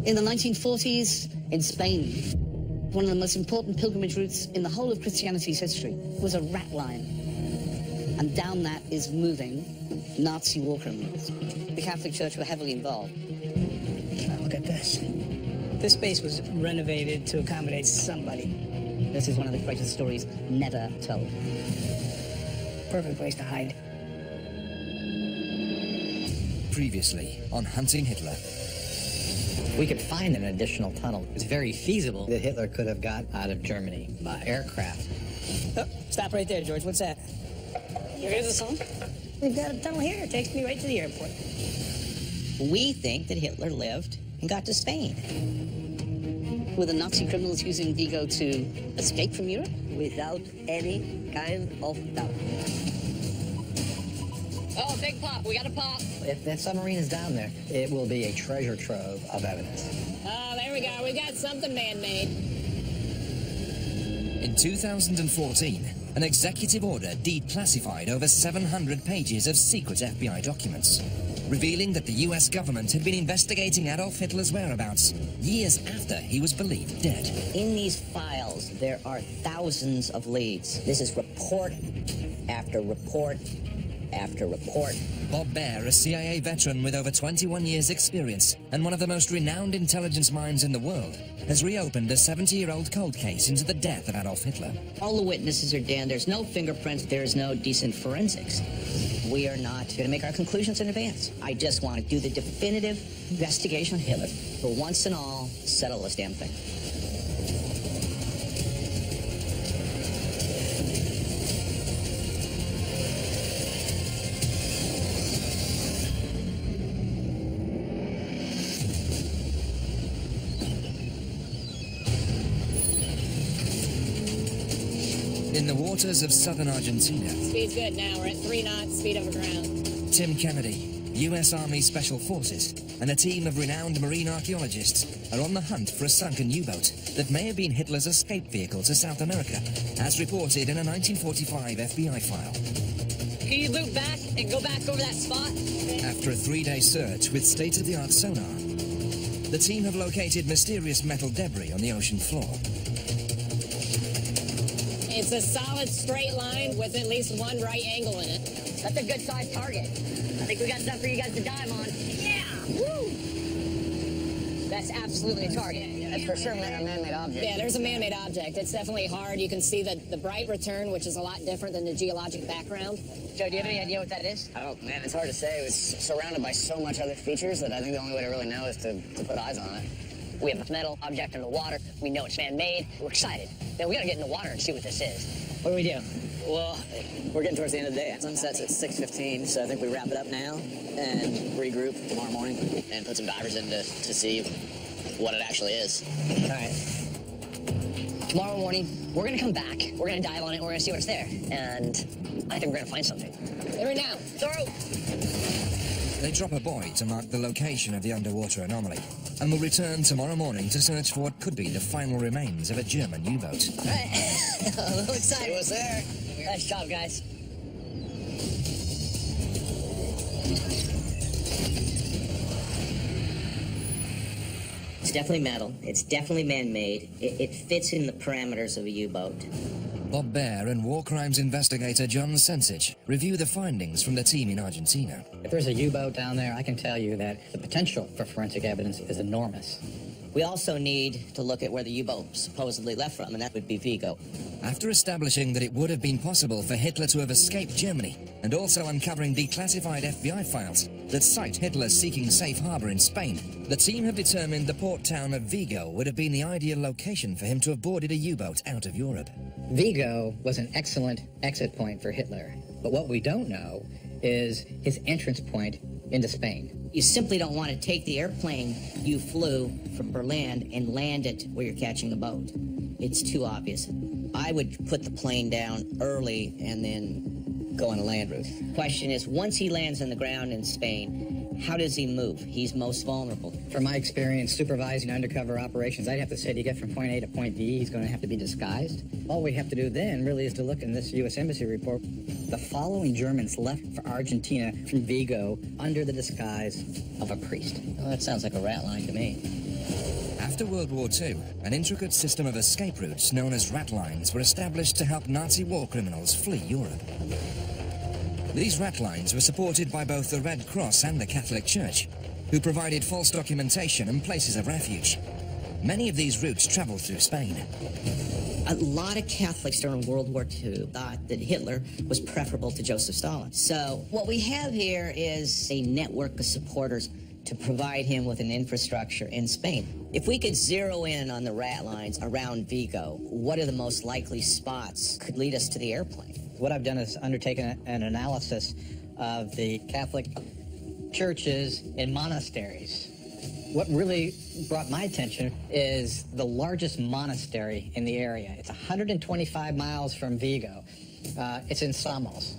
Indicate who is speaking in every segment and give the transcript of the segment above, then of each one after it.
Speaker 1: In the 1940s, in Spain, one of the most important pilgrimage routes in the whole of Christianity's history was a rat line. And down that is moving Nazi war criminals. The Catholic Church were heavily involved.
Speaker 2: Look at this. This space was renovated to accommodate somebody.
Speaker 1: This is one of the greatest stories never told.
Speaker 2: Perfect place to hide.
Speaker 3: Previously on Hunting Hitler.
Speaker 4: We could find an additional tunnel. It's very feasible that Hitler could have got out of Germany by aircraft.
Speaker 2: Oh, stop right there, George. What's that?
Speaker 1: You hear the song?
Speaker 2: We've got a tunnel here. It takes me right to the airport.
Speaker 5: We think that Hitler lived and got to Spain.
Speaker 1: Were the Nazi criminals using Vigo to escape from Europe?
Speaker 5: Without any kind of doubt.
Speaker 1: Oh, big pop. We got a pop.
Speaker 4: If that submarine is down there, it will be a treasure trove of evidence.
Speaker 2: Oh, there we go. We got something man-made.
Speaker 3: In 2014, an executive order declassified over 700 pages of secret FBI documents, revealing that the US government had been investigating Adolf Hitler's whereabouts years after he was believed dead.
Speaker 5: In these files, there are thousands of leads. This is report after report after report.
Speaker 3: Bob Baer, a CIA veteran with over 21 years' experience and one of the most renowned intelligence minds in the world, has reopened a 70-year-old cold case into the death of Adolf Hitler.
Speaker 5: All the witnesses are dead. There's no fingerprints. There's no decent forensics. We are not going to make our conclusions in advance. I just want to do the definitive investigation on Hitler. For once and all, settle this damn thing.
Speaker 3: In the waters of southern Argentina,
Speaker 2: Speed's good now. We're at 3 knots, speed over ground.
Speaker 3: Tim Kennedy, US Army Special Forces, and a team of renowned marine archaeologists are on the hunt for a sunken U-boat that may have been Hitler's escape vehicle to South America, as reported in a 1945 FBI file.
Speaker 1: Can you loop back and go back over that spot?
Speaker 3: After a 3-day search with state-of-the-art sonar, the team have located mysterious metal debris on the ocean floor.
Speaker 2: It's a solid straight line with at least one right angle in it.
Speaker 1: That's a good sized target. I think we got stuff for you guys to dive on. Yeah! Woo! That's absolutely a target.
Speaker 5: That's for sure a man-made object.
Speaker 2: Yeah, there's a man-made object. It's definitely hard. You can see the bright return, which is a lot different than the geologic background.
Speaker 1: Joe, do you have any idea what that is?
Speaker 5: Oh, man, it's hard to say. It was surrounded by so much other features that I think the only way to really know is to put eyes on it.
Speaker 1: We have a metal object in the water. We know it's man-made. We're excited. Now, we gotta get in the water and see what this is.
Speaker 5: What do we do? Well, we're getting towards the end of the day. Sunset's at 6:15, so I think we wrap it up now and regroup tomorrow morning and put some divers in to see what it actually is.
Speaker 1: All right. Tomorrow morning, we're gonna come back. We're gonna dive on it. We're gonna see what's there. And I think we're gonna find something.
Speaker 2: There we now.
Speaker 1: Thorough.
Speaker 3: They drop a buoy to mark the location of the underwater anomaly and will return tomorrow morning to search for what could be the final remains of a German U-boat.
Speaker 1: All right. A little excited.
Speaker 5: It was there.
Speaker 1: Nice job, guys. It's definitely metal. It's definitely man-made. It fits in the parameters of a U-boat.
Speaker 3: Bob Baer and war crimes investigator John Sensich review the findings from the team in Argentina.
Speaker 4: If there's a U-boat down there, I can tell you that the potential for forensic evidence is enormous.
Speaker 5: We also need to look at where the U-boat supposedly left from, and that would be Vigo.
Speaker 3: After establishing that it would have been possible for Hitler to have escaped Germany, and also uncovering declassified FBI files that cite Hitler seeking safe harbor in Spain, the team have determined the port town of Vigo would have been the ideal location for him to have boarded a U-boat out of Europe.
Speaker 4: Vigo was an excellent exit point for Hitler, but what we don't know is his entrance point into Spain.
Speaker 5: You simply don't want to take the airplane you flew from Berlin and land it where you're catching a boat. It's too obvious. I would put the plane down early and then go on a land route. Question is, once he lands on the ground in Spain, how does he move? He's most vulnerable.
Speaker 4: From my experience supervising undercover operations, I'd have to say to get from point A to point B, he's going to have to be disguised. All we have to do then really is to look in this U.S. Embassy report. The following Germans left for Argentina from Vigo under the disguise of a priest.
Speaker 5: Well, that sounds like a rat line to me.
Speaker 3: After World War II, an intricate system of escape routes known as rat lines were established to help Nazi war criminals flee Europe. These rat lines were supported by both the Red Cross and the Catholic Church, who provided false documentation and places of refuge. Many of these routes traveled through Spain.
Speaker 5: A lot of Catholics during World War II thought that Hitler was preferable to Joseph Stalin. So what we have here is a network of supporters to provide him with an infrastructure in Spain. If we could zero in on the rat lines around Vigo, what are the most likely spots could lead us to the airplane?
Speaker 4: What I've done is undertaken an analysis of the Catholic churches and monasteries. What really brought my attention is the largest monastery in the area. It's 125 miles from Vigo. It's in Samos.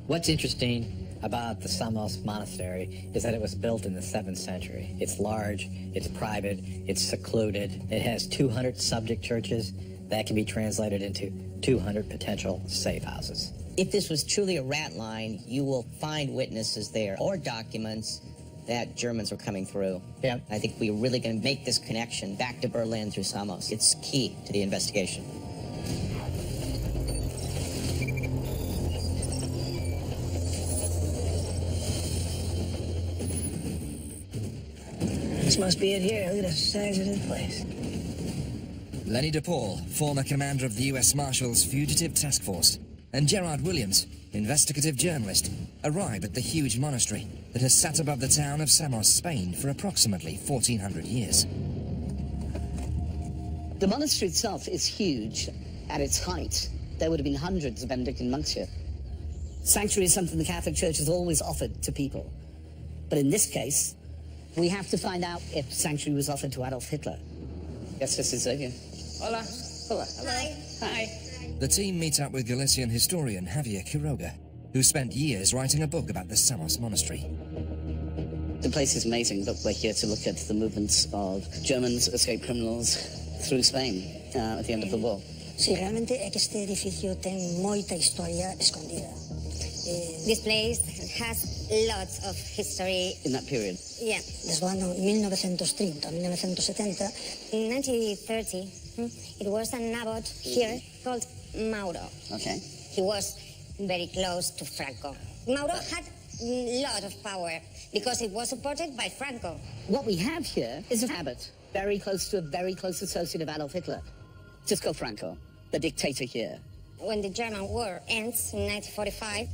Speaker 4: What's interesting about the Samos Monastery is that it was built in the 7th century. It's large, it's private, it's secluded. It has 200 subject churches that can be translated into 200 potential safe houses.
Speaker 5: If this was truly a rat line, you will find witnesses there or documents that Germans were coming through.
Speaker 4: Yeah.
Speaker 5: I think we're really going to make this connection back to Berlin through Samos. It's key to the investigation.
Speaker 6: This must be it here. Look at the size of this place.
Speaker 3: Lenny DePaul, former commander of the US Marshals Fugitive Task Force, and Gerard Williams, investigative journalist, arrive at the huge monastery that has sat above the town of Samos, Spain for approximately 1,400 years.
Speaker 1: The monastery itself is huge. At its height, there would have been hundreds of Benedictine monks here. Sanctuary is something the Catholic Church has always offered to people. But in this case, we have to find out if sanctuary was offered to Adolf Hitler. Yes, this is here. Hola. Hola.
Speaker 2: Hi.
Speaker 1: Hi.
Speaker 3: The team meet up with Galician historian Javier Quiroga, who spent years writing a book about the Samos Monastery.
Speaker 1: The place is amazing. Look, we're here to look at the movements of Germans, escaped criminals, through Spain at the end of the war.
Speaker 6: Sí, realmente este edificio ten moita historia escondida.
Speaker 7: This place has lots of history.
Speaker 1: In that period.
Speaker 7: Yeah.
Speaker 6: Desde o ano 1930 a 1970.
Speaker 7: In 1930, it was an abbot here called Mauro.
Speaker 1: Okay.
Speaker 7: He was very close to Franco. Mauro had a lot of power because it was supported by Franco.
Speaker 1: What we have here is an abbot, very close to a very close associate of Adolf Hitler. Cisco Franco, the dictator here.
Speaker 7: When the German war ends in 1945,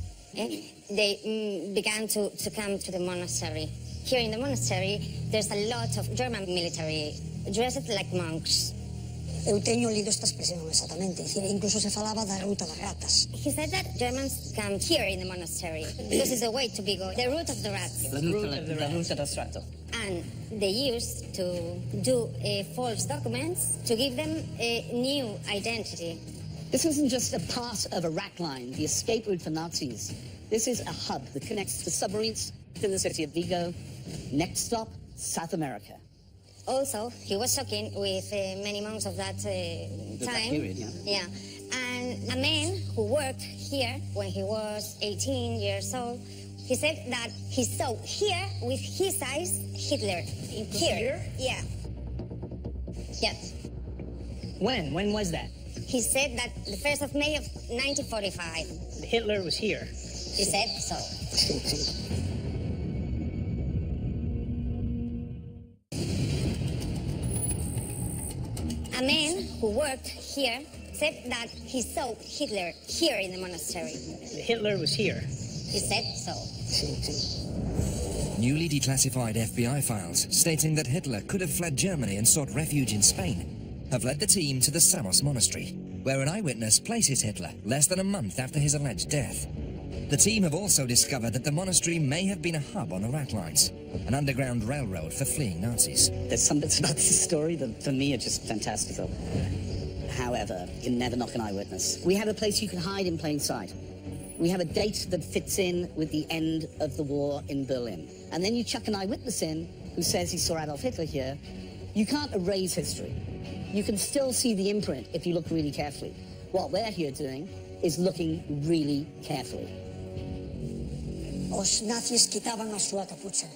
Speaker 7: they began to come to the monastery. Here in the monastery, there's a lot of German military dressed like monks.
Speaker 6: Eu teño lido esta expresión exactamente, es decir, incluso se falaba da ruta das ratas.
Speaker 7: He said that Germans come here in the monastery because it's the way to Vigo, the route of the rats.
Speaker 1: The Ruta del Strato.
Speaker 7: And they used to do false documents to give them a new identity.
Speaker 1: This isn't just a part of a rat line, the escape route for Nazis. This is a hub that connects the submarines to the city of Vigo. Next stop, South America.
Speaker 7: Also, he was talking with many monks of that time.
Speaker 1: period, yeah.
Speaker 7: Yeah. And a man who worked here when he was 18 years old, he said that he saw here with his eyes Hitler. Here? Yeah. Yeah.
Speaker 8: When? When was that?
Speaker 7: He said that the 1st of May of 1945.
Speaker 8: Hitler was here.
Speaker 7: He said so. A man who worked here said that he saw Hitler here in the monastery.
Speaker 8: Hitler was here.
Speaker 7: He said so.
Speaker 3: Newly declassified FBI files stating that Hitler could have fled Germany and sought refuge in Spain have led the team to the Samos Monastery, where an eyewitness places Hitler less than a month after his alleged death. The team have also discovered that the monastery may have been a hub on the rat lines, an underground railroad for fleeing Nazis.
Speaker 1: There's some bits about this story that, for me, are just fantastical. However, you can never knock an eyewitness. We have a place you can hide in plain sight. We have a date that fits in with the end of the war in Berlin. And then you chuck an eyewitness in who says he saw Adolf Hitler here. You can't erase history. You can still see the imprint if you look really carefully. What we're here doing is looking really carefully.
Speaker 6: Os nazis quitaban a súa capucha.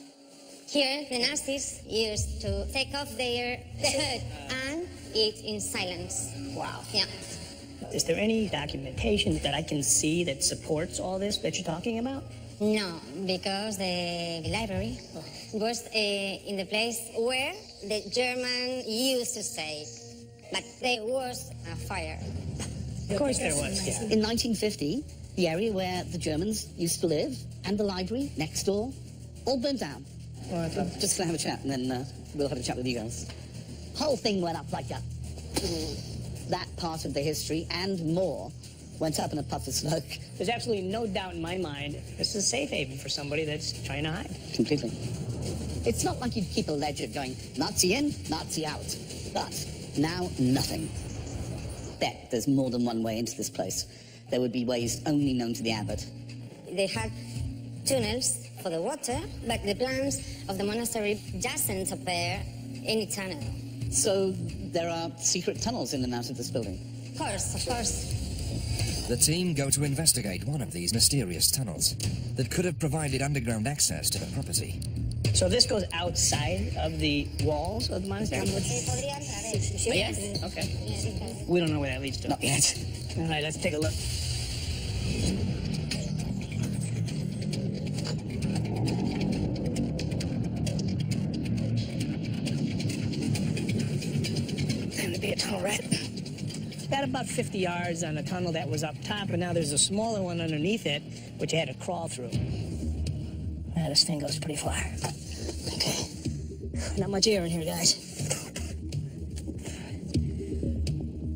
Speaker 7: Here, the Nazis used to take off their hood and eat in silence.
Speaker 8: Wow.
Speaker 7: Yeah.
Speaker 8: Is there any documentation that I can see that supports all this that you're talking about?
Speaker 7: No, because the library was in the place where the German used to stay. But there was a fire.
Speaker 8: Of course there was, yeah.
Speaker 1: In 1950, the area where the Germans used to live and the library next door all burned down.
Speaker 8: Well,
Speaker 1: Just gonna have a chat and then we'll have a chat with you guys. Whole thing went up like that. That part of the history and more went up in a puff of smoke.
Speaker 8: there's absolutely no doubt in my mind this is a safe haven for somebody that's trying to hide.
Speaker 1: Completely. It's not like you'd keep a ledger going, Nazi in, Nazi out. But now, nothing. Bet there's more than one way into this place. There would be ways only known to the abbot.
Speaker 7: They had tunnels for the water, but the plans of the monastery doesn't spare any tunnel.
Speaker 1: So there are secret tunnels in and out of this building.
Speaker 7: Of course.
Speaker 3: The team go to investigate one of these mysterious tunnels that could have provided underground access to the property.
Speaker 8: So this goes outside of the walls of the monastery? Yes? Okay. We don't know where that leads to.
Speaker 1: Not yet.
Speaker 8: All right, let's take a look. Going to be a tunnel, right? Got about 50 yards on the tunnel that was up top, and now there's a smaller one underneath it, which you had to crawl through. Yeah, this thing goes pretty far. Okay. Not much air in here, guys.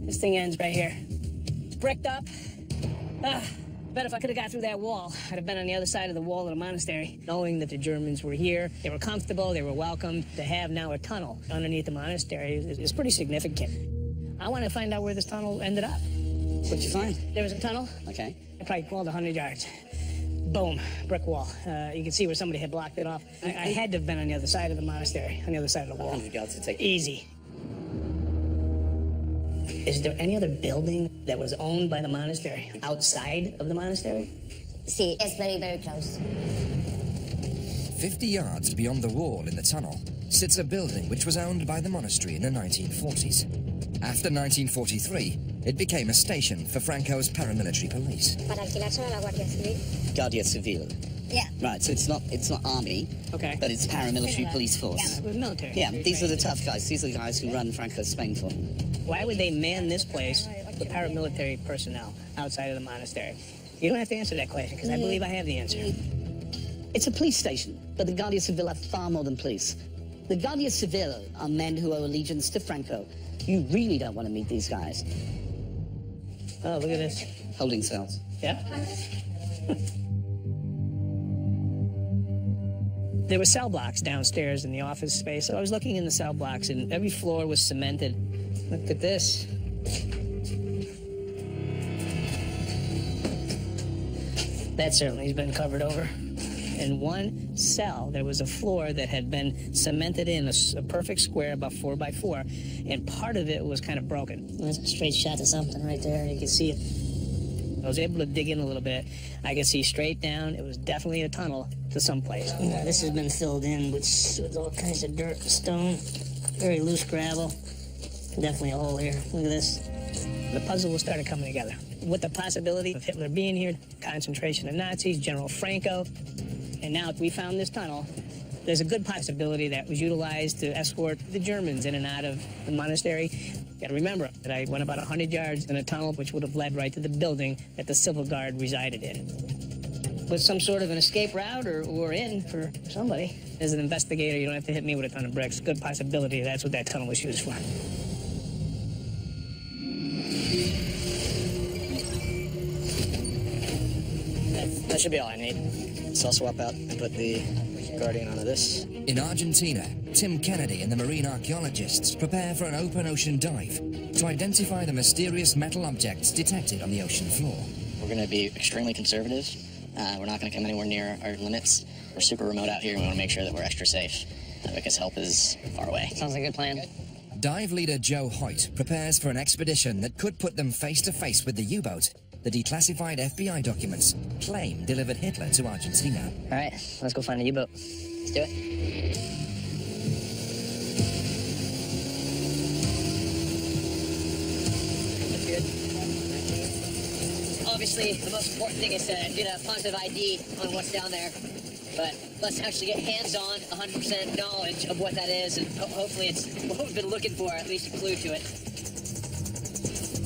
Speaker 8: This thing ends right here. It's bricked up. Bet if I could have got through that wall, I'd have been on the other side of the wall of the monastery, knowing that the Germans were here. They were comfortable, they were welcomed. To have now a tunnel underneath the monastery is pretty significant. I want to find out where this tunnel ended up.
Speaker 1: What'd you find?
Speaker 8: There was a tunnel.
Speaker 1: Okay.
Speaker 8: I probably crawled 100 yards. Boom, brick wall. You can see where somebody had blocked it off. I had to have been on the other side of the monastery, on the other side of the wall.
Speaker 1: 100 yards to take.
Speaker 8: Easy. Is there any other building that was owned by the monastery outside of the monastery?
Speaker 7: See, it's very, very close.
Speaker 3: 50 yards beyond the wall in the tunnel sits a building which was owned by the monastery in the 1940s. After 1943, it became a station for Franco's paramilitary police.
Speaker 7: Para alquilárselo a la Guardia Civil.
Speaker 1: Guardia Civil.
Speaker 7: Yeah.
Speaker 1: Right, so it's not army,
Speaker 8: Okay.
Speaker 1: but it's paramilitary police force.
Speaker 8: It was military.
Speaker 1: Yeah, these are the tough guys. These are the guys who run Franco's Spain for.
Speaker 8: Why would they man this place with paramilitary personnel outside of the monastery? You don't have to answer that question, because I believe I have the answer.
Speaker 1: It's a police station, but the Guardia Civil are far more than police. The Guardia Civil are men who owe allegiance to Franco. You really don't want to meet these guys.
Speaker 8: Oh, look at this.
Speaker 1: Holding cells.
Speaker 8: Yeah. There were cell blocks downstairs in the office space. So I was looking in the cell blocks, and every floor was cemented. Look at this. That certainly has been covered over. In one cell, there was a floor that had been cemented in a perfect square, about 4 by 4, and part of it was kind of broken. There's a straight shot of something right there. You can see it. I was able to dig in a little bit. I could see straight down. It was definitely a tunnel to someplace. Yeah, this has been filled in with all kinds of dirt and stone. Very loose gravel. Definitely a hole here. Look at this. The puzzle started coming together. With the possibility of Hitler being here, concentration of Nazis, General Franco, and now we found this tunnel. There's a good possibility that was utilized to escort the Germans in and out of the monastery. You gotta remember that I went about 100 yards in a tunnel which would have led right to the building that the Civil Guard resided in. Was some sort of an escape route or in for somebody. As an investigator, you don't have to hit me with a ton of bricks. Good possibility that's what that tunnel was used for. That should be all I need. So I'll swap out and put the Guardian onto this.
Speaker 3: In Argentina, Tim Kennedy and the marine archaeologists prepare for an open ocean dive to identify the mysterious metal objects detected on the ocean floor.
Speaker 9: We're going to be extremely conservative. We're not going to come anywhere near our limits. We're super remote out here, and we want to make sure that we're extra safe because help is far away.
Speaker 2: Sounds like a good plan.
Speaker 3: Dive leader Joe Hoyt prepares for an expedition that could put them face to face with the U-boat the declassified FBI documents claim delivered Hitler to Argentina.
Speaker 8: All right, let's go find a U-boat. Let's do it. That's good. Obviously, the most important thing is to get a positive ID on what's down there. But let's actually get hands-on, 100% knowledge of what that is, and hopefully it's what we've been looking for, at least a clue to it.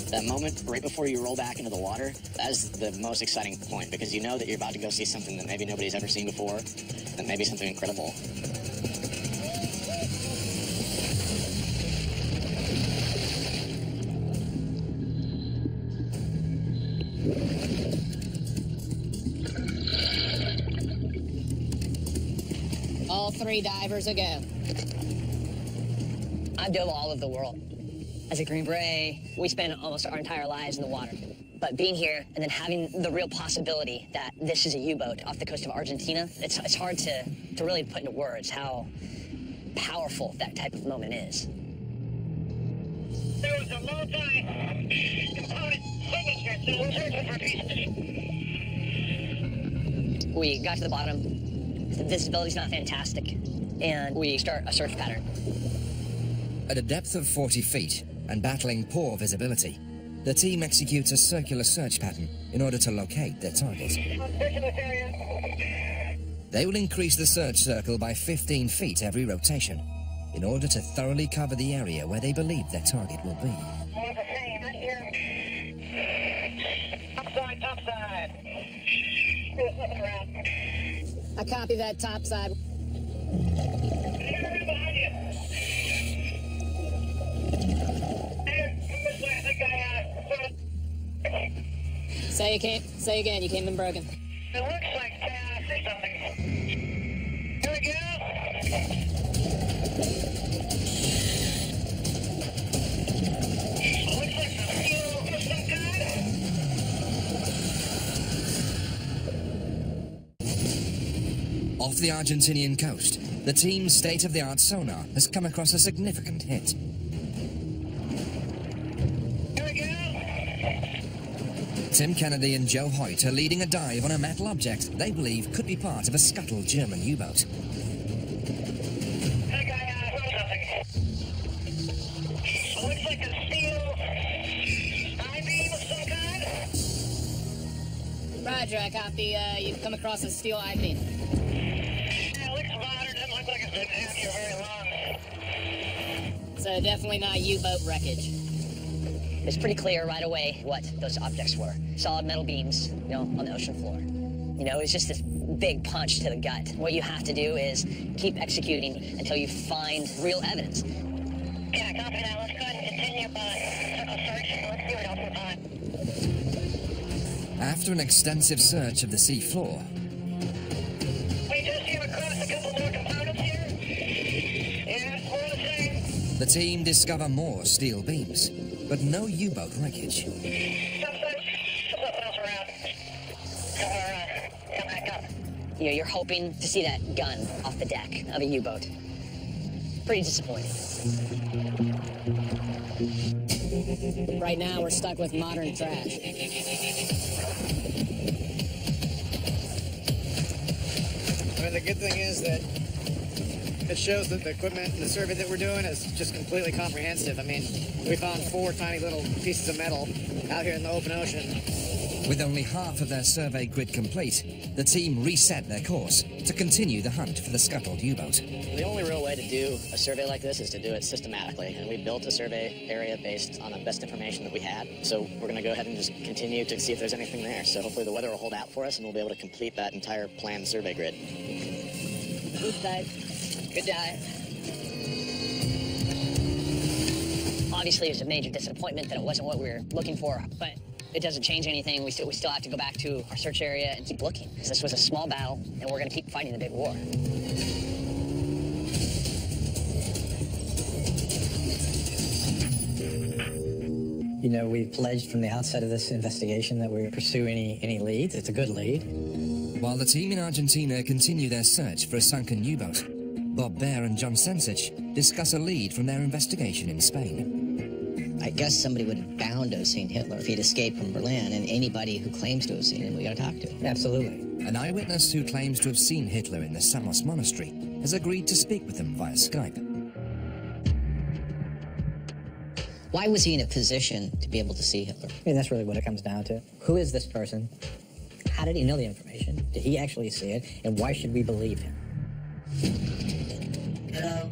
Speaker 9: That moment right before you roll back into the water, that is the most exciting point, because you know that you're about to go see something that maybe nobody's ever seen before, and maybe something incredible.
Speaker 2: All 3 divers a go.
Speaker 8: I've dove all over the world. As a Green Beret, we spend almost our entire lives in the water. But being here and then having the real possibility that this is a U-boat off the coast of Argentina, it's hard to really put into words how powerful that type of moment is.
Speaker 10: There was a multi-component signature, so we're searching for pieces.
Speaker 8: We got to the bottom. The visibility's not fantastic, and we start a search pattern.
Speaker 3: At a depth of 40 feet and battling poor visibility, the team executes a circular search pattern in order to locate their target. They will increase the search circle by 15 feet every rotation in order to thoroughly cover the area where they believe their target will be.
Speaker 10: Topside.
Speaker 2: I copy that topside. Say again, you came in broken.
Speaker 10: It looks like I see something. Here we go. Looks like some fuel of some kind.
Speaker 3: Off the Argentinian coast, the team's state-of-the-art sonar has come across a significant hit. Tim Kennedy and Joe Hoyt are leading a dive on a metal object they believe could be part of a scuttled German U-boat.
Speaker 10: Looks like a steel I-beam of some kind.
Speaker 2: Roger, I copy. You've come across a steel I-beam.
Speaker 10: Yeah, it looks modern. Doesn't look like it's been out here very long.
Speaker 2: So definitely not U-boat wreckage.
Speaker 8: It's pretty clear right away what those objects were. Solid metal beams, on the ocean floor. It's just this big punch to the gut. What you have to do is keep executing until you find real evidence.
Speaker 10: Yeah, copy that. Let's go ahead and continue circle search. Let's see what else we find.
Speaker 3: After an extensive search of the sea floor,
Speaker 10: We just came across a couple more components here. Yeah, it's more the same.
Speaker 3: the team discover more steel beams, but no U-boat wreckage.
Speaker 10: Something else around. Come back up.
Speaker 8: You're hoping to see that gun off the deck of a U-boat. Pretty disappointing.
Speaker 2: Right now, we're stuck with modern trash.
Speaker 11: The good thing is that it shows that the equipment and the survey that we're doing is just completely comprehensive. We found 4 tiny little pieces of metal out here in the open ocean.
Speaker 3: With only half of their survey grid complete, the team reset their course to continue the hunt for the scuttled U-boat.
Speaker 9: The only real way to do a survey like this is to do it systematically, and we built a survey area based on the best information that we had. So we're going to go ahead and just continue to see if there's anything there. So hopefully the weather will hold out for us, and we'll be able to complete that entire planned survey grid.
Speaker 8: Good dive. Good dive. Obviously, it was a major disappointment that it wasn't what we were looking for, but it doesn't change anything. We still have to go back to our search area and keep looking. This was a small battle, and we're going to keep fighting the big war.
Speaker 4: We pledged from the outset of this investigation that we would pursue any leads. It's a good lead.
Speaker 3: While the team in Argentina continue their search for a sunken U-boat, Bob Baer and John Sensich discuss a lead from their investigation in Spain.
Speaker 5: I guess somebody would have bound to have seen Hitler if he'd escaped from Berlin, and anybody who claims to have seen him, we got to talk to.
Speaker 4: Absolutely.
Speaker 3: An eyewitness who claims to have seen Hitler in the Samos Monastery has agreed to speak with them via Skype.
Speaker 5: Why was he in a position to be able to see Hitler?
Speaker 4: I mean, that's really what it comes down to. Who is this person? How did he know the information? Did he actually see it? And why should we believe him?
Speaker 12: Hello.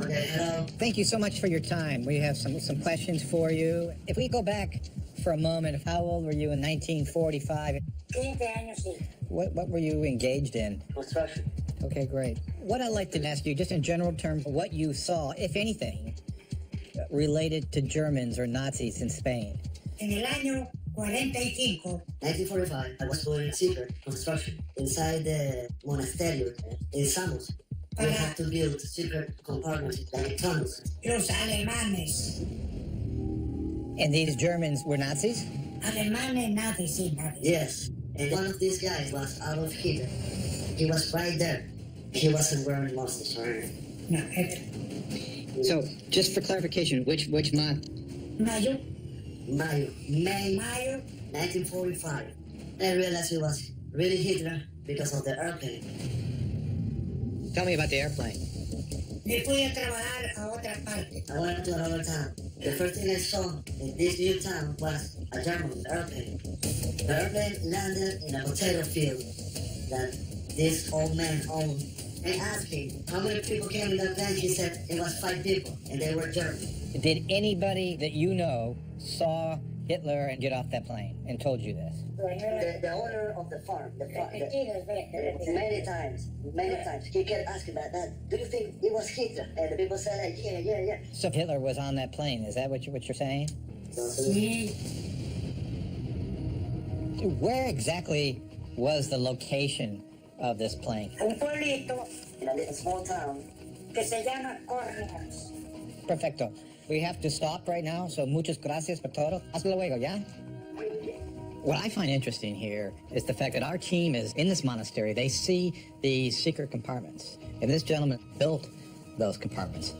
Speaker 12: Okay, hello.
Speaker 4: Thank you so much for your time. We have some questions for you. If we go back for a moment, how old were you in 1945?
Speaker 6: 20 años, sí.
Speaker 4: What were you engaged in?
Speaker 12: Construction.
Speaker 4: Okay, great. What I'd like to ask you, just in general terms, what you saw, if anything, related to Germans or Nazis in Spain.
Speaker 6: En el año 45,
Speaker 12: 1945, I was doing secret construction inside the monastery in Samos. We had to build secret compartments like tunnels.
Speaker 6: los alemanes.
Speaker 4: And these Germans were Nazis?
Speaker 6: Alemanes, nazis, sí, nazis.
Speaker 12: Yes, and one of these guys was Adolf Hitler. He was right there. He wasn't wearing mustache or anything.
Speaker 6: No,
Speaker 4: So, just for clarification, which month?
Speaker 6: Mayo.
Speaker 12: May 1945. I realized it was really Hitler because of the airplane.
Speaker 4: Tell me about the airplane.
Speaker 6: Me fui a trabajar a otra parte.
Speaker 12: I went to another town. The first thing I saw in this new town was a German airplane. The airplane landed in a potato field that this old man owned. I asked him how many people came in that plane. He said it was 5 people, and they were German.
Speaker 4: Did anybody that you know saw Hitler and get off that plane and told you this?
Speaker 12: The owner of the farm, many times, he kept asking about that. Do you think it was Hitler? And the people said, like, yeah.
Speaker 4: So Hitler was on that plane, is that what you're saying?
Speaker 6: Sí.
Speaker 4: Where exactly was the location of this plane?
Speaker 6: Un pueblito
Speaker 12: In a little small town.
Speaker 6: que se llama Correas.
Speaker 4: Perfecto. We have to stop right now, so muchas gracias por todo. Hasta luego, ¿ya? What I find interesting here is the fact that our team is in this monastery. They see these secret compartments, and this gentleman built those compartments.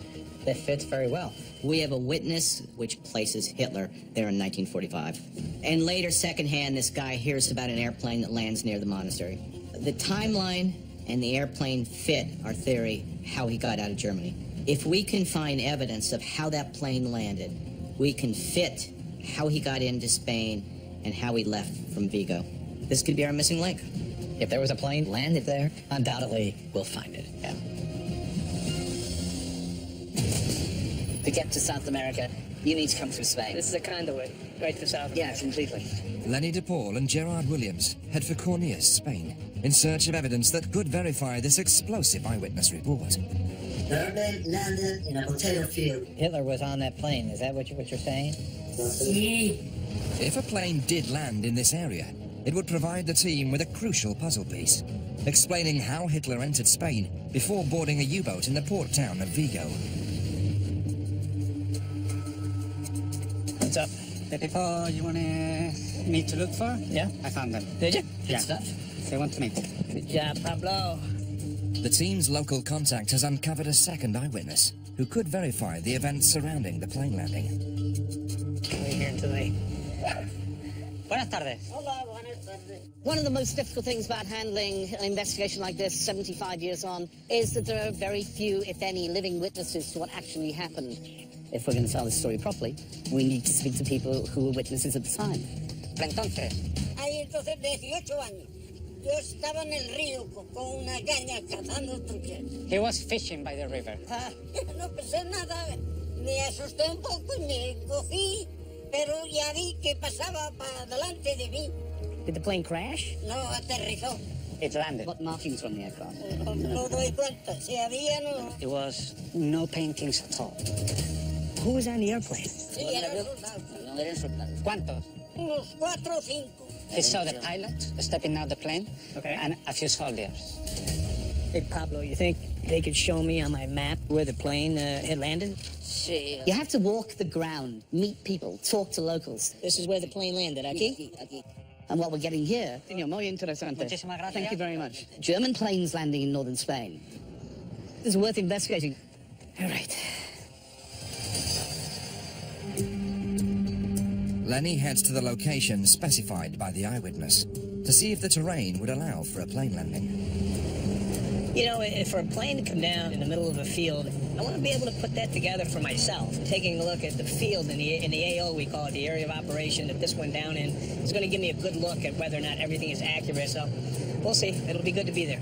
Speaker 4: That fits very well.
Speaker 5: We have a witness which places Hitler there in 1945. And later, secondhand, this guy hears about an airplane that lands near the monastery. The timeline and the airplane fit our theory how he got out of Germany. If we can find evidence of how that plane landed, we can fit how he got into Spain and how he left from Vigo. This could be our missing link.
Speaker 4: If there was a plane landed there, undoubtedly we'll find it.
Speaker 5: Yeah.
Speaker 1: To get to South America, you need to come through Spain.
Speaker 8: This is a conduit right to South
Speaker 1: Yeah,
Speaker 8: America.
Speaker 1: completely.
Speaker 3: Lenny DePaul and Gerard Williams head for Cornias, Spain, in search of evidence that could verify this explosive eyewitness report.
Speaker 12: The airplane landed in a potato field.
Speaker 4: Hitler was on that plane, is that what you're saying?
Speaker 6: Sí.
Speaker 3: If a plane did land in this area, it would provide the team with a crucial puzzle piece, explaining how Hitler entered Spain before boarding a U-boat in the port town of Vigo.
Speaker 8: What's up?
Speaker 13: The people you want me to look for?
Speaker 8: Yeah?
Speaker 13: I found them.
Speaker 8: Did you?
Speaker 13: Yeah.
Speaker 8: Good stuff.
Speaker 13: They want to meet.
Speaker 8: Good job, Pablo.
Speaker 3: The team's local contact has uncovered a second eyewitness who could verify the events surrounding the plane landing.
Speaker 8: We're here today.
Speaker 13: Buenas tardes.
Speaker 1: One of the most difficult things about handling an investigation like this, 75 years on, is that there are very few, if any, living witnesses to what actually happened. If we're going to tell this story properly, we need to speak to people who were witnesses at the time.
Speaker 13: Entonces,
Speaker 6: Ahí entonces 18 años. Yo estaba en el río con una caña cazando truchas.
Speaker 13: he was fishing by the river.
Speaker 6: No pensé nada, me asusté un poco y me cogí, pero ya vi que pasaba para delante de mí.
Speaker 8: Did the plane crash?
Speaker 6: No aterrizó.
Speaker 13: It landed.
Speaker 1: What markings were on the aircraft?
Speaker 6: No doy cuenta. Si había, no.
Speaker 13: There was no paintings at all.
Speaker 8: Who was on the airplane?
Speaker 6: Sí, eran soldados.
Speaker 13: ¿Cuántos?
Speaker 6: Unos 4 o 5.
Speaker 13: He saw the pilot stepping out the plane
Speaker 8: Okay.
Speaker 13: and a few soldiers.
Speaker 8: Hey, Pablo, you think they could show me on my map where the plane had landed?
Speaker 6: Sí.
Speaker 1: You have to walk the ground, meet people, talk to locals.
Speaker 8: This is where the plane landed, aquí?
Speaker 1: And what we're getting here, muy interesante.
Speaker 13: Muchísimas gracias.
Speaker 1: Thank you very much. German planes landing in northern Spain. This is worth investigating.
Speaker 8: All right.
Speaker 3: Lenny heads to the location specified by the eyewitness to see if the terrain would allow for a plane landing.
Speaker 8: You know, for a plane to come down in the middle of a field, I want to be able to put that together for myself. Taking a look at the field in the AO, we call it the area of operation that this went down in, is going to give me a good look at whether or not everything is accurate. So we'll see. It'll be good to be there.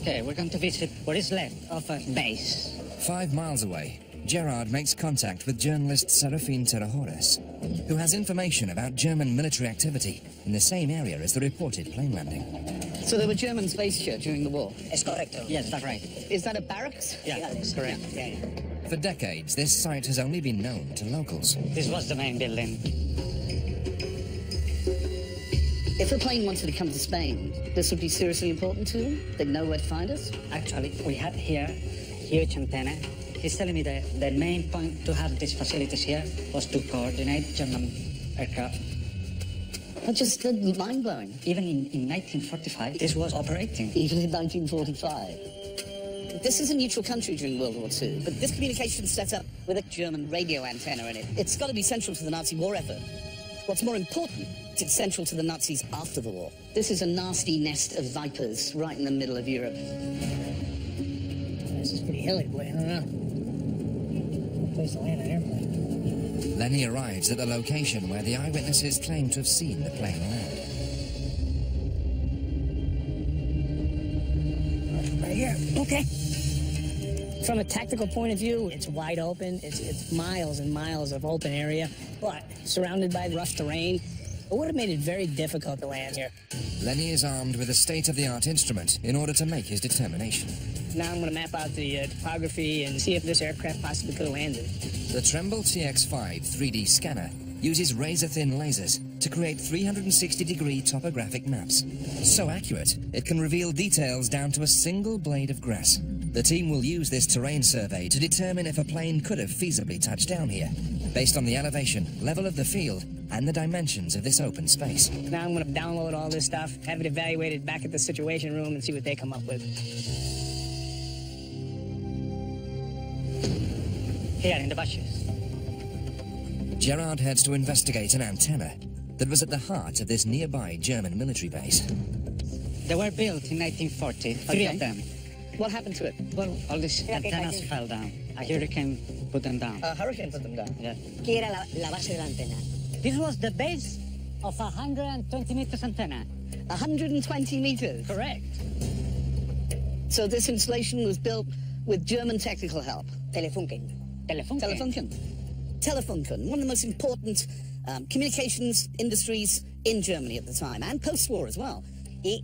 Speaker 13: Okay, we're going to visit what is left of a base.
Speaker 3: 5 miles away, Gerard makes contact with journalist Serafin Terahores, who has information about German military activity in the same area as the reported plane landing.
Speaker 1: So there were Germans based here during the war?
Speaker 8: Es correcto.
Speaker 13: Yes, that's right.
Speaker 1: Is that a barracks?
Speaker 13: Yeah, that's correct.
Speaker 8: Yeah.
Speaker 3: For decades, this site has only been known to locals.
Speaker 13: This was the main building.
Speaker 1: If a plane wanted to come to Spain, this would be seriously important to them? They'd know where to find us?
Speaker 13: Actually, we have here huge antenna. He's telling me that the main point to have these facilities here was to coordinate German aircraft.
Speaker 1: That's just mind-blowing.
Speaker 13: Even in 1945, this was operating.
Speaker 1: Even in 1945. This is a neutral country during World War II, but this communication's set up with a German radio antenna in it. It's got to be central to the Nazi war effort. What's more important, it's central to the Nazis after the war. This is a nasty nest of vipers right in the middle of Europe.
Speaker 8: This is pretty hilly, boy. I don't know. Place to land an airplane.
Speaker 3: Lenny arrives at the location where the eyewitnesses claim to have seen the plane land.
Speaker 8: Right here. Okay. From a tactical point of view, it's wide open. It's miles and miles of open area, but surrounded by rough terrain. It would have made it very difficult to land here.
Speaker 3: Lenny is armed with a state-of-the-art instrument in order to make his determination.
Speaker 8: Now I'm going to map out the topography and see if this aircraft possibly could have landed.
Speaker 3: The Tremble TX5 3D scanner uses razor-thin lasers to create 360-degree topographic maps. So accurate, it can reveal details down to a single blade of grass. The team will use this terrain survey to determine if a plane could have feasibly touched down here, based on the elevation, level of the field, and the dimensions of this open space.
Speaker 8: Now I'm going to download all this stuff, have it evaluated back at the Situation Room, and see what they come up with.
Speaker 13: Here in the bushes.
Speaker 3: Gerard heads to investigate an antenna that was at the heart of this nearby German military base.
Speaker 13: They were built in 1940, three of them.
Speaker 1: What happened to it?
Speaker 13: Well, all these antennas fell down. A hurricane put them down.
Speaker 1: A hurricane put them down?
Speaker 13: Yeah.
Speaker 7: ¿Qué era la base de la antena?
Speaker 13: This was the base of a 120 meters antenna.
Speaker 1: 120 meters?
Speaker 13: Correct.
Speaker 1: So this installation was built with German technical help?
Speaker 7: Telefunken.
Speaker 1: Telefunken. Telefunken, one of the most important communications industries in Germany at the time, and post-war as well.
Speaker 7: Y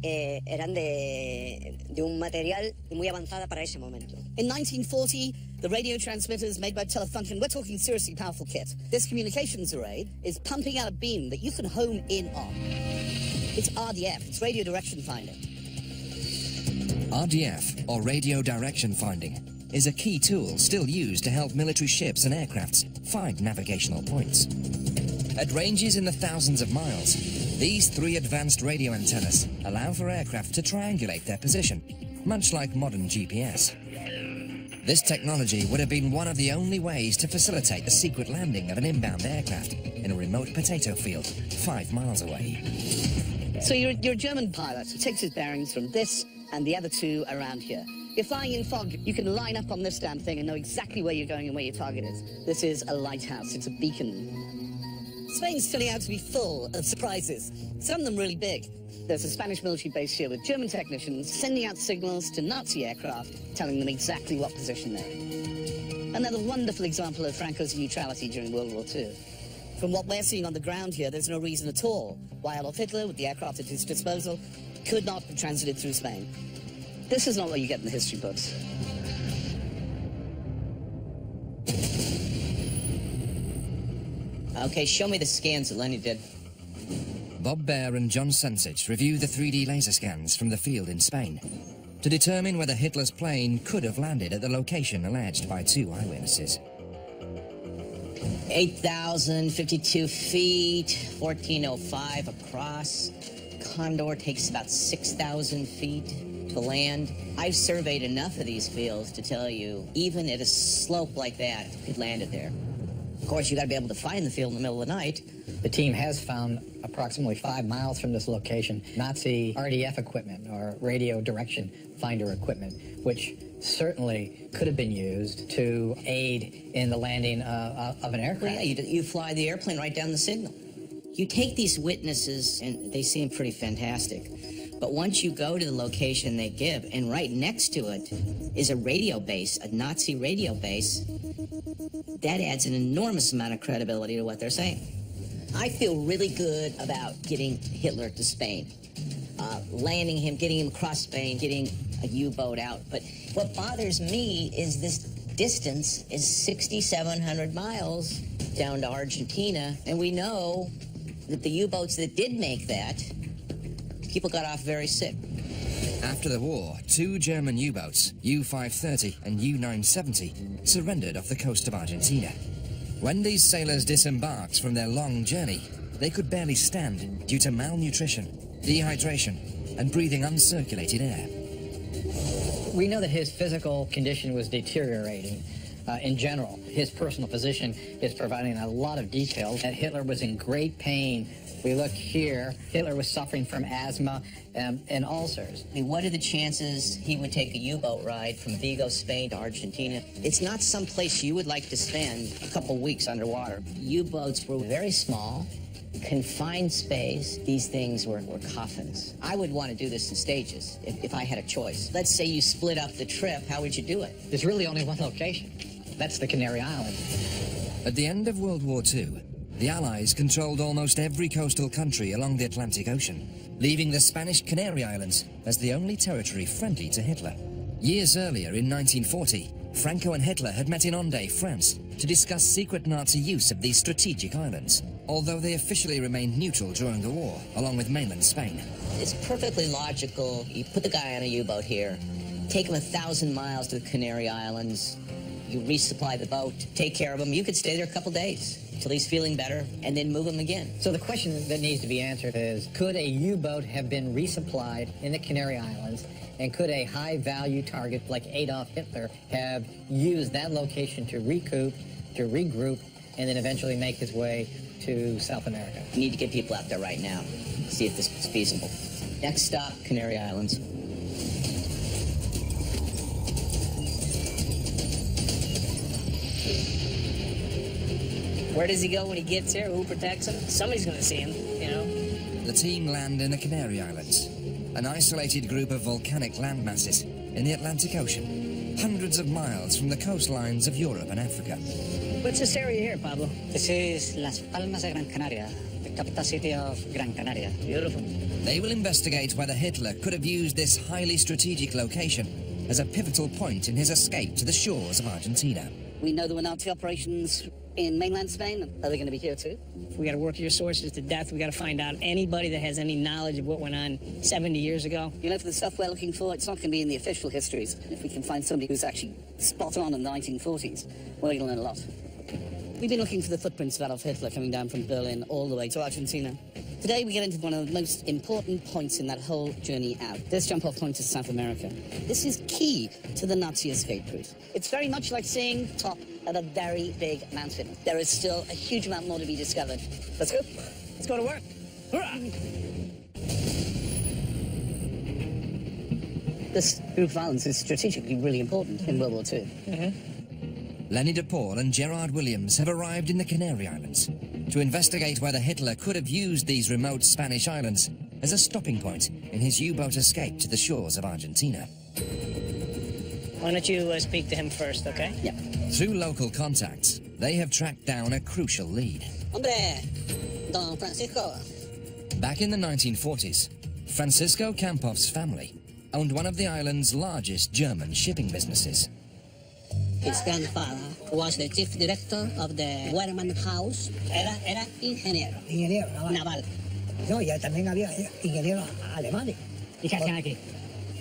Speaker 7: eran de un material muy avanzada para ese momento.
Speaker 1: In 1940, the radio transmitters made by Telefunken, we're talking seriously powerful kit. This communications array is pumping out a beam that you can home in on. It's RDF, it's radio direction finding.
Speaker 3: RDF, or radio direction finding, is a key tool still used to help military ships and aircrafts find navigational points. At ranges in the thousands of miles, these 3 advanced radio antennas allow for aircraft to triangulate their position, much like modern GPS. This technology would have been one of the only ways to facilitate the secret landing of an inbound aircraft in a remote potato field 5 miles away.
Speaker 1: So you're a German pilot who takes his bearings from this and the other 2 around here. You're flying in fog, you can line up on this damn thing and know exactly where you're going and where your target is. This is a lighthouse, it's a beacon. Spain's turning out to be full of surprises, some of them really big. There's a Spanish military base here with German technicians sending out signals to Nazi aircraft, telling them exactly what position they're in. Another wonderful example of Franco's neutrality during World War II. From what we're seeing on the ground here, there's no reason at all why Adolf Hitler, with the aircraft at his disposal, could not have transited through Spain. This is not what you get in the history books.
Speaker 5: Okay, show me the scans that Lenny did.
Speaker 3: Bob Baer and John Sensich review the 3D laser scans from the field in Spain to determine whether Hitler's plane could have landed at the location alleged by 2 eyewitnesses.
Speaker 5: 8,052 feet, 1405 across. Condor takes about 6,000 feet to land. I've surveyed enough of these fields to tell you, even at a slope like that, it landed there. Of course, you got to be able to find the field in the middle of the night.
Speaker 4: The team has found approximately 5 miles from this location Nazi RDF equipment, or radio direction finder equipment, which certainly could have been used to aid in the landing of an aircraft.
Speaker 5: Well, yeah, you fly the airplane right down the signal. You take these witnesses, and they seem pretty fantastic. But once you go to the location they give, and right next to it is a radio base, a Nazi radio base, that adds an enormous amount of credibility to what they're saying. I feel really good about getting Hitler to Spain, landing him, getting him across Spain, getting a U-boat out. But what bothers me is this distance is 6,700 miles down to Argentina, and we know that the U-boats that did make that, people got off very sick.
Speaker 3: After the war, 2 German U-boats, U-530 and U-970, surrendered off the coast of Argentina. When these sailors disembarked from their long journey, they could barely stand due to malnutrition, dehydration, and breathing uncirculated air.
Speaker 4: We know that his physical condition was deteriorating. In general, his personal physician is providing a lot of detail that Hitler was in great pain. We look here, Hitler was suffering from asthma and ulcers.
Speaker 5: I mean, what are the chances he would take a U-boat ride from Vigo, Spain to Argentina? It's not some place you would like to spend a couple weeks underwater. U-boats were very small, confined space. These things were coffins. I would want to do this in stages if I had a choice. Let's say you split up the trip, how would you do it?
Speaker 4: There's really only one location. That's the Canary Islands.
Speaker 3: At the end of World War II, the Allies controlled almost every coastal country along the Atlantic Ocean, leaving the Spanish Canary Islands as the only territory friendly to Hitler. Years earlier, in 1940, Franco and Hitler had met in Hendaye, France, to discuss secret Nazi use of these strategic islands, although they officially remained neutral during the war, along with mainland Spain.
Speaker 5: It's perfectly logical. You put the guy on a U-boat here, take him 1,000 miles to the Canary Islands, you resupply the boat, take care of him. You could stay there a couple days until he's feeling better, and then move him again.
Speaker 4: So the question that needs to be answered is, could a U-boat have been resupplied in the Canary Islands, and could a high-value target like Adolf Hitler have used that location to recoup, to regroup, and then eventually make his way to South America?
Speaker 5: We need to get people out there right now, see if this is feasible. Next stop, Canary Islands.
Speaker 8: Where does he go when he gets here? Who protects him? Somebody's going to see him, you know?
Speaker 3: The team land in the Canary Islands, an isolated group of volcanic landmasses in the Atlantic Ocean, hundreds of miles from the coastlines of Europe and Africa.
Speaker 8: What's this area here, Pablo?
Speaker 13: This is Las Palmas de Gran Canaria, the capital city of Gran Canaria.
Speaker 8: Beautiful.
Speaker 3: They will investigate whether Hitler could have used this highly strategic location as a pivotal point in his escape to the shores of Argentina.
Speaker 1: We know there were Nazi operations in mainland Spain. Are they going to be here too?
Speaker 8: We got to work your sources to death. We got to find out anybody that has any knowledge of what went on 70 years ago.
Speaker 1: You know, for the stuff we're looking for, it's not going to be in the official histories. If we can find somebody who's actually spot on in the 1940s, we're going to learn a lot. We've been looking for the footprints of Adolf Hitler coming down from Berlin all the way to Argentina. Today we get into one of the most important points in that whole journey out. This jump-off point is South America. This is key to the Nazi escape route. It's very much like seeing the top of a very big mountain. There is still a huge amount more to be discovered. Let's go.
Speaker 8: Let's go to work. Hurrah!
Speaker 1: This group of islands is strategically really important in World War II.
Speaker 3: Lenny de Paul and Gerard Williams have arrived in the Canary Islands to investigate whether Hitler could have used these remote Spanish islands as a stopping point in his U-boat escape to the shores of Argentina.
Speaker 8: Why don't you speak to him first, okay?
Speaker 1: Yeah.
Speaker 3: Through local contacts, they have tracked down a crucial lead.
Speaker 6: Hombre, Don Francisco.
Speaker 3: Back in the 1940s, Francisco Kampoff's family owned one of the island's largest German shipping businesses.
Speaker 6: His grandfather was the chief director of the Wehrmann House. Era ingeniero.
Speaker 14: Ingeniero
Speaker 6: naval.
Speaker 14: No, y también había ingenieros alemanes.
Speaker 13: ¿Y qué hacían aquí?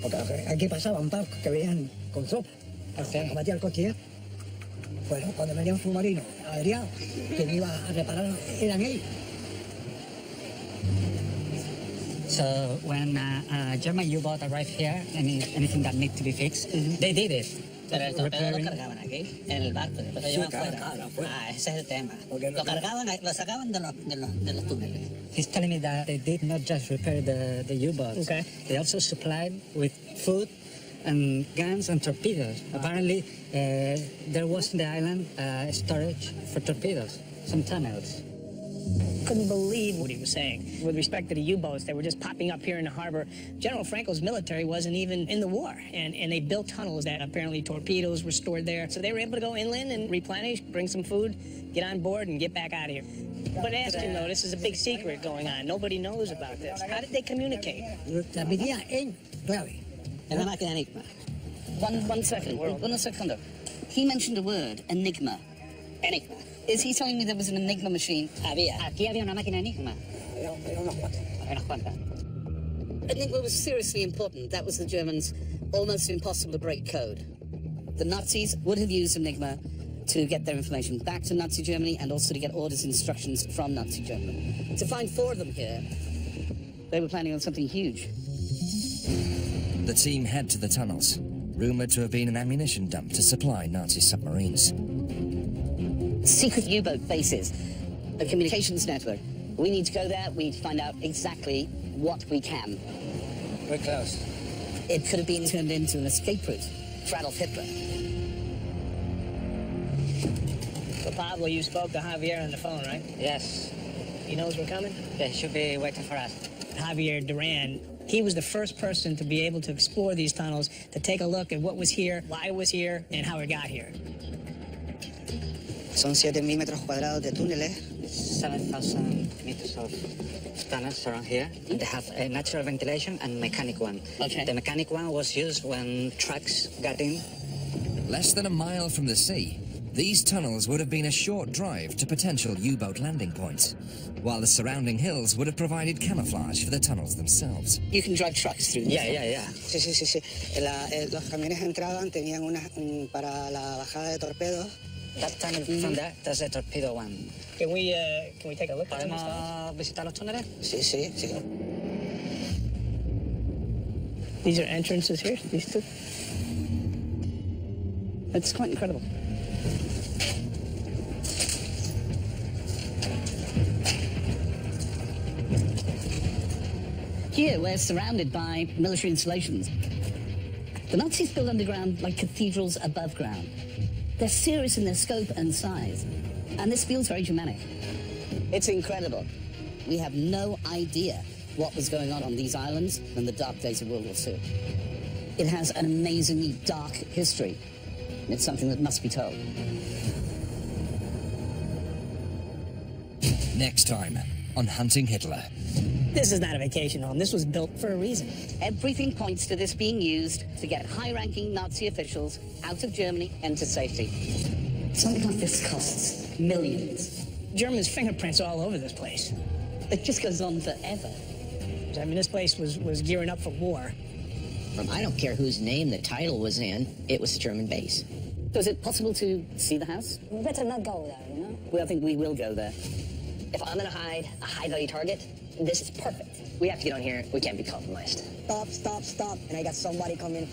Speaker 14: Porque aquí pasaban barcos que venían con sopa. A batir el coche. Bueno, cuando venía un submarino averiado, quien iba a reparar eran ellos.
Speaker 13: So when a German U-boat arrived here, anything that needed to be fixed, they did it.
Speaker 4: Pero el torpedo lo cargaban aquí, en el barco, después lo llevaban fuera. Ese es el tema. Lo cargaban, lo sacaban de los túneles.
Speaker 13: He's telling me that they did not just repair the U-boats.
Speaker 8: Okay.
Speaker 13: They also supplied with food and guns and torpedoes. Apparently, there was in the island storage for torpedoes, some tunnels.
Speaker 8: Couldn't believe what he was saying. With respect to the U-boats, they were just popping up here in the harbor. General Franco's military wasn't even in the war, and they built tunnels that apparently torpedoes were stored there. So they were able to go inland and replenish, bring some food, get on board, and get back out of here. But ask you know, this is a big secret going on. Nobody knows about this. How did they communicate?
Speaker 14: Transmitía en clave.
Speaker 5: En la máquina Enigma.
Speaker 1: One second. One second. He mentioned a word, enigma.
Speaker 5: Enigma.
Speaker 1: Is he telling me there was an enigma machine?
Speaker 5: Aquí había una máquina Enigma. Unas cuantas.
Speaker 1: Enigma was seriously important. That was the Germans' almost impossible to break code. The Nazis would have used Enigma to get their information back to Nazi Germany and also to get orders, instructions from Nazi Germany. To find 4 of them here, they were planning on something huge.
Speaker 3: The team head to the tunnels, rumoured to have been an ammunition dump to supply Nazi submarines.
Speaker 1: Secret U-boat bases, a communications network. We need to go there. We need to find out exactly what we can.
Speaker 4: We're close.
Speaker 1: It could have been turned into an escape route for Adolf Hitler.
Speaker 8: So, Pablo, you spoke to Javier on the phone, right?
Speaker 4: Yes.
Speaker 8: He knows we're coming?
Speaker 4: Yeah, he should be waiting for us.
Speaker 8: Javier Duran, he was the first person to be able to explore these tunnels, to take a look at what was here, why it was here, and how it got here.
Speaker 4: Son 7,000 metros cuadrados de túneles. 7,000 meters of tunnels around here. And they have a natural ventilation and mechanic one.
Speaker 1: Okay.
Speaker 4: The mechanic one was used when trucks got in.
Speaker 3: Less than a mile from the sea, these tunnels would have been a short drive to potential U-boat landing points, while the surrounding hills would have provided camouflage for the tunnels themselves.
Speaker 1: You can drive trucks through them.
Speaker 4: Yeah. Sí. Los camiones entraban, tenían para la bajada de torpedos. That tunnel from there, that's the torpedo one.
Speaker 8: Can we take a look at
Speaker 4: ¿Podemos
Speaker 8: some
Speaker 4: visitar los túneles? Sí.
Speaker 8: These are entrances here, these 2?
Speaker 1: It's quite incredible. Here, we're surrounded by military installations. The Nazis built underground like cathedrals above ground. They're serious in their scope and size, and this feels very Germanic. It's incredible. We have no idea what was going on these islands in the dark days of World War II. It has an amazingly dark history. It's something that must be told.
Speaker 3: Next time on Hunting Hitler.
Speaker 8: This is not a vacation home. This was built for a reason.
Speaker 1: Everything points to this being used to get high-ranking Nazi officials out of Germany and to safety. Something like this costs millions.
Speaker 8: Germans' fingerprints all over this place.
Speaker 1: It just goes on forever.
Speaker 8: I mean, this place was gearing up for war.
Speaker 5: I don't care whose name the title was in, it was a German base.
Speaker 1: So is it possible to see the house?
Speaker 7: We better not go there, you know?
Speaker 1: Well, I think we will go there.
Speaker 9: If I'm gonna hide a high-value target, this is perfect. We have to get on here. We can't be compromised.
Speaker 6: Stop. And I got somebody coming.